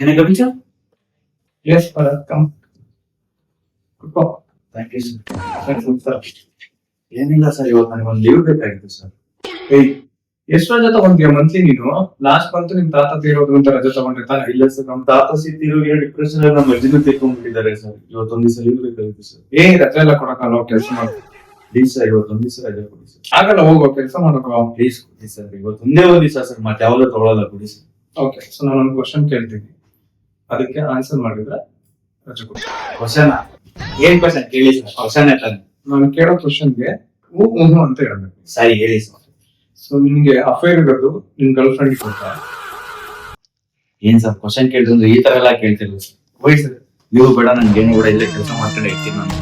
Can I come in, sir? Yes, Bharat, come. Good call. Thank you, sir. Thanks, sir. ಏನಿಲ್ಲ sir, ಇವತ್ತು ನನಗೊಂದು leave ಬೇಕಾಗಿತ್ತು sir. ಏಯ್, ಎಷ್ಟು ರಜೆ ತಗೊಂತೀಯ ಮಂತ್ಲಿ ನೀನು? ಲಾಸ್ಟ್ ಮಂತ್ ನಿಮ್ ತಾತ ತೀರೋದು ಅಂತ ರಜೆ ತಗೊಂಡಿರ್ತಾನೆ. ಇಲ್ಲ ಸರ್, ನಮ್ಮ ತಾತ ಸಿದ್ದಿರೋಗಿರೋ ಡಿಪ್ರೆಷನ್ ನಮ್ಮ ಅಜ್ಜಿನ ತೆಕ್ಕೊಂಡ್ಬಿಟ್ಟಿದ್ದಾರೆ ಸರ್. ಇವತ್ತೊಂದ್ ದಿವಸ ಲೀವ್ ಬೇಕಾಗಿತ್ತು ಸರ್. ರಜೆ ಎಲ್ಲ ಕೊಡಕ್ಕಲ್ಲ, ಕೆಲಸ ಮಾಡು. ಪ್ಲೀಸ್ ಸರ್, ಇವತ್ತೊಂದ್ ದಿವಸ ರಜೆ ಕೊಡಿ ಸರ್. ಆಗಲ್ಲ, ಹೋಗೋ ಕೆಲಸ ಮಾಡೋ. ಪ್ಲೀಸ್ ಕೊಡಿ ಸರ್, ಇವತ್ತೊಂದೇ ಒಂದ್ ದಿವಸ ಸರ್, ಮತ್ತೆ ಯಾವಾಗಲೂ ತಗೊಳಲ್ಲ, ಕೊಡಿ ಸರ್. ಓಕೆ, ಸೊ ನಾನೊಂದು ಕ್ವಶನ್ ಕೇಳ್ತೀನಿ, ಅದಕ್ಕೆ ಆನ್ಸರ್ ಮಾಡಿದ್ರೆ ರಜೆ ಕೊಡಿ. ಕ್ವಶನ್ ಏನ್ ಕ್ವಶನ್ ಕೇಳಿ ಸರ್? ಕ್ವಶನ್ ತಾನೆ. ನಾನು ಕೇಳೋ ಕ್ವಶನ್ಗೆ ಹ್ಞೂ ಅಂತ ಹೇಳ್ಬೇಕು. ಸರಿ ಹೇಳಿ ಸರ್. ಸೊ ನಿಮ್ಗೆ ಅಫೇರ್ ಇರೋದು ನಿಮ್ ಗರ್ಲ್ ಫ್ರೆಂಡ್ ಕೊಡ್ತಾ? ಏನ್ ಸರ್ ಕ್ವಶನ್ ಕೇಳಿದ್ರೆ ಈ ತರ ಎಲ್ಲ ಕೇಳ್ತಿರ್ಲಿ ಸರ್. ಹೋಗಿ ಸರ್, ನೀವು ಬೇಡ, ನನ್ಗೇನು ಕೂಡ ಇಲ್ಲೇ ಕೆಲಸ ಮಾಡ್ಕೊಂಡು ಇರ್ತೀನಿ ನಾನು.